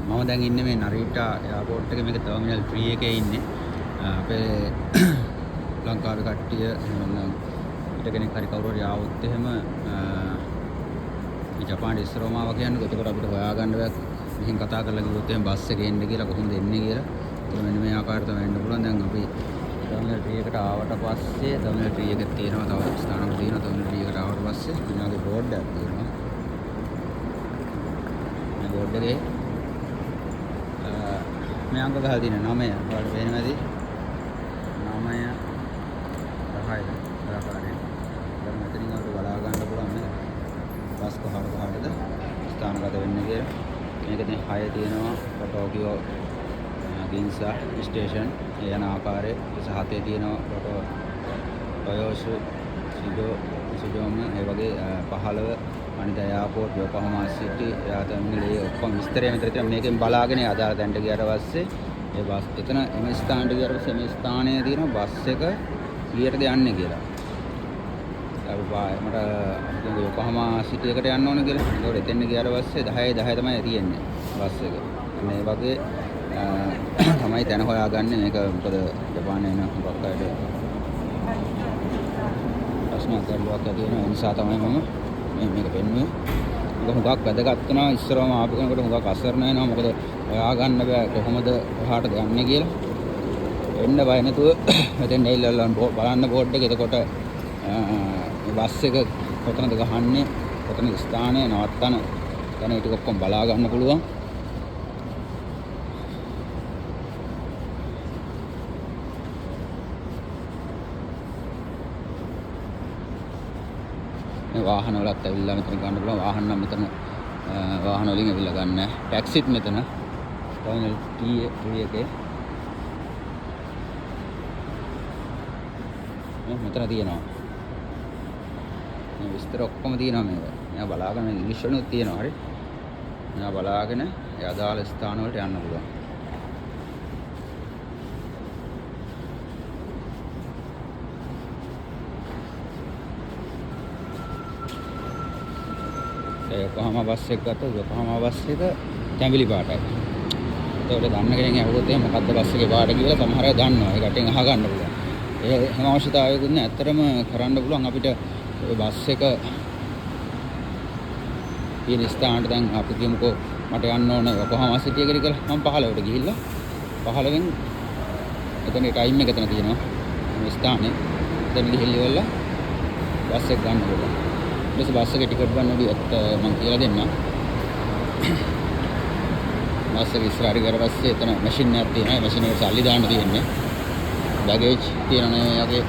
මම දැන් ඉන්නේ මේ නරීටා එයාපෝට් එකේ මේක ටර්මිනල් 3 එකේ ඉන්නේ. අපේ ලංකාවේ කට්ටිය එහෙනම් ඊට කෙනෙක් හරි කවුරු හරි ආවොත් එහෙම මේ ජපානයේ ඉස්සරෝමාව කියන්නේ එතකොට අපිට හොයාගන්න බෑ. මෙහෙන් කතා කරලා කිව්වොත් එහෙම බස් එකේ එන්න කියලා කොහොමද එන්නේ කියලා. ඒක මෙන්න මේ ආකාරයට තමයි එන්න පුළුවන්. දැන් අපි ටර්මිනල් 3 එකට ආවට පස්සේ ටර්මිනල් 3 එකේ තියෙනවා තව ස්ථානවල තියෙනවා. ටර්මිනල් 3 එකට ආවට පස්සේ මෙයාගේ බෝඩ් එකක් තියෙනවා. මේ බෝඩ් එකේ මේ අංක ගහලා තියෙන 9 ඔයාලට පේනවා ඇති 9 10යි ආකාරයෙන් දැන් මෙතනින් අපිට බලා ගන්න පුළුවන් නේ බස් කොහාටද ස්ථානගත වෙන්නේ කියලා. මේක දැන් 6 තියෙනවා ටෝකියෝ ගින්සා ස්ටේෂන් යන ආකාරයේ. ඊට 7 තියෙනවා ටොයෝෂු සිජෝම ඒ වගේ 15 අනිත් එයාපෝට් යෝකෝහාමා සිටි එයා ටර්මිනල් ඒ ඔක්කොම විස්තරය මෙතන තියෙනවා. මේකෙන් බලාගෙන අදාළ තැනට ගියාට පස්සේ ඒ බස් එතන එම ස්ථානට ගියාට පස්සේ මේ ස්ථානයේ තියෙන බස් එක ඊයටද යන්නේ කියලා. අපි මට යෝකෝහාමා සිටි එකට යන්න ඕනේ කියලා. ඒකට එතෙන් ගියාට පස්සේ 10 තමයි තියෙන්නේ බස් එක. මේ වගේ තමයි තැන හොයාගන්නේ. මේක මොකද ජපානයේ නම් හුඟක් අයට ප්‍රශ්නයක් ගැටලුවක් ඇති වෙනවා. ඒ නිසා තමයි මම මේක පෙන්වන්නේ. ඒක හුඟක් වැදගත් වෙනවා. ඉස්සරවම ආපු කෙනෙකුට හුඟක් අසරණ වෙනවා. මොකද හොයාගන්න බෑ කොහොමද කොහාටද යන්නේ කියලා. එන්න බය නැතුව මෙතෙන් ඇවිල්ලා බලන්න බෝඩ් එක. එතකොට මේ බස් එක කොතනද ගහන්නේ, කොතනද ස්ථානය නවත්තන දැන් ඒක ඔක්කොම බලා ගන්න පුළුවන්. මේ වාහන වලත් ඇවිල්ලා මෙතන ගන්න පුළුවන්. වාහන නම් මෙතන වාහන වලින් ඇවිල්ලා ගන්න. ටැක්සිත් මෙතන ටර්මිනල් 3 එකේ මෙතන තියෙනවා. මේ විස්තර ඔක්කොම තියෙනවා මේක. මෙයා බලාගෙන ඉංග්‍රීසි වලින් තියෙනවා. හරි. මෙයා බලාගෙන ඒ අදාළ ස්ථාන වලට යන්න පුළුවන්. යෝකෝහාමා බස් එක ගත්තොත් යෝකෝහාමා බස් එක තැඹිලි පාටයි. ඒකට දන්න කෙනෙක් ඇහුවොත් එහෙනම් මොකද්ද බස් එකේ පාට කියලා සමහර අය දන්නවා. ඒ කටින් අහගන්න පුළුවන්. ඒ හැම අවශ්‍යතාවයකුත් නෑ. ඇත්තටම කරන්න පුළුවන් අපිට ඔය බස් එක තියෙන ස්ථානට දැන් අපි කියමුකෝ මට යන්න ඕන යෝකෝහාමා සිටි එකට කියලා. මම 15ට ගිහිල්ලා 15න් එතන ටයිම් එක එතන තියෙනවා. මේ ස්ථානේ එතන ගිහිල්ලා බස් එක ගන්න පුළුවන්. ඊට බස් එකේ ටිකට් ගන්න විදිහත් මම කියලා දෙන්නම්. බස් එක ඉස්සරහට ගියාට පස්සේ එතන මැෂින් එකක් තියෙනවා. ඒ මැෂින් එකට සල්ලි දාන්න තියෙන්නේ. බෑගේජ් තියෙනනේ යගේ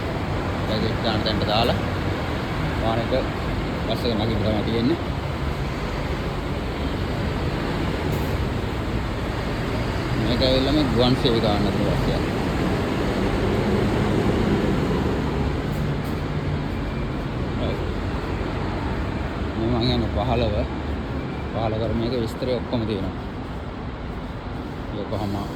බෑගේජ් දාන්න තැනට දාලා වාහනේට බස් එක නගින්න තමයි තියෙන්නේ. මේක ඇවිල්ලා මේ ගුවන් සේවිකාවන් අතර බස් එකක්. මම කියන්නේ 15 කර මේක විස්තරය ඔක්කොම තියෙනවා. යෝකෝහාමා